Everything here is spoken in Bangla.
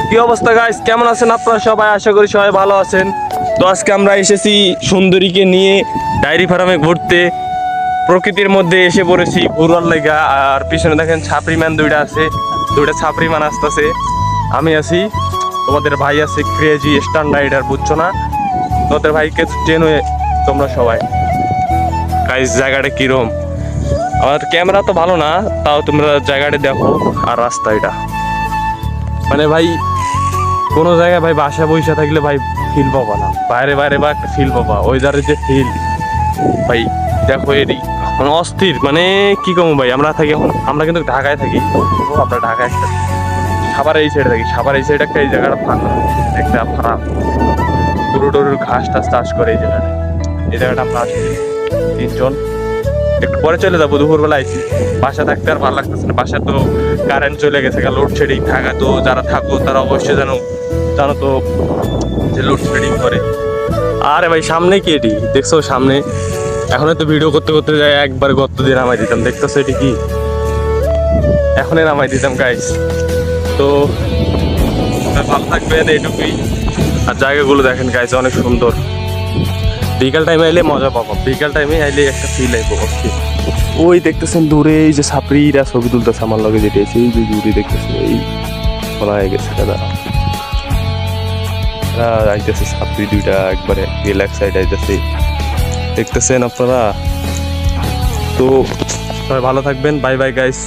কি অবস্থা গাইস, কেমন আছেন আপনারা সবাই? আশা করি সবাই ভালো আছেন। তো আজকে আমরা এসেছি সুন্দরীকে নিয়ে ডায়েরি ফার্মে ঘুরতে। প্রকৃতির মধ্যে এসে পড়েছি ঘুরার লেগা। আর পিছনে দেখেন ছাপরি ম্যান দুইটা আছে, দুইটা ছাপরি ম্যান আসতেছে। আমি আছি, তোমাদের ভাই আছে ক্রেজি স্ট্যান্ডার্ডার, বুঝছো না? তোমাদের ভাইকে চেনো তোমরা সবাই। গাইস জায়গাটা কিরম, আমার ক্যামেরা তো ভালো না, তাও তোমরা জায়গাটা দেখো। আর রাস্তা এটা মানে ভাই কোনো জায়গায় ভাই বাসা বইসা থাকলে ভাই ফিল পাবা না, বাইরে বাইরে বা একটা ফিল পাবা। ওয়েদারের যে ফিল ভাই দেখো, এরই মানে অস্থির। মানে কি কমো ভাই, আমরা থাকি এখন, আমরা কিন্তু ঢাকায় থাকি। আমরা ঢাকায় একটা সাভার এই সাইডে থাকি, সাভার এই সাইডে একটা এই জায়গাটা ফাঁকা, একটা খারাপ গরু টরুর ঘাস টাস চাষ করে এই জায়গাটা। এই জায়গাটা আমরা আসছি তিনজন, একটু পরে চলে যাবো। দুপুরবেলা আইছি, বাসা থাকতে আর ভালো লাগতেছে না। বাসা তো কারেন্ট চলে গেছে, লোডশেডিং। ঢাকা তো যারা থাকো তারা অবশ্যই জানো তো যে লোডশেডিং করে। আরে ভাই সামনে কি এটি দেখছো? সামনে এখন তো ভিডিও করতে করতে যাই একবার গর্ত দিয়ে নামাই দিতাম, দেখতেছো এটি কি? এখনই নামাই দিতাম গাইস। তো ভালো থাকবেন এইটুকুই। আর জায়গাগুলো দেখেন গাইস, অনেক সুন্দর। বিকাল টাইমে এলে মজা পাবো, বিকাল টাইমে এলে একটা ফিল আইবো। ওই দেখতেছেন দূরে এই যে ছাপড়িরা ছবি তুলতেছে আমার লগে, যেটা আছে এই যে দূরে দেখতেছেন, এই বলা হয়ে গেছে দাদা আইতেছে ছাপড়ি দুইটা, একবারে রিল্যাক্স সাইড আইতেছে, দেখতেছেন আপনারা। তো সবাই ভালো থাকবেন, বাই বাই গাইস।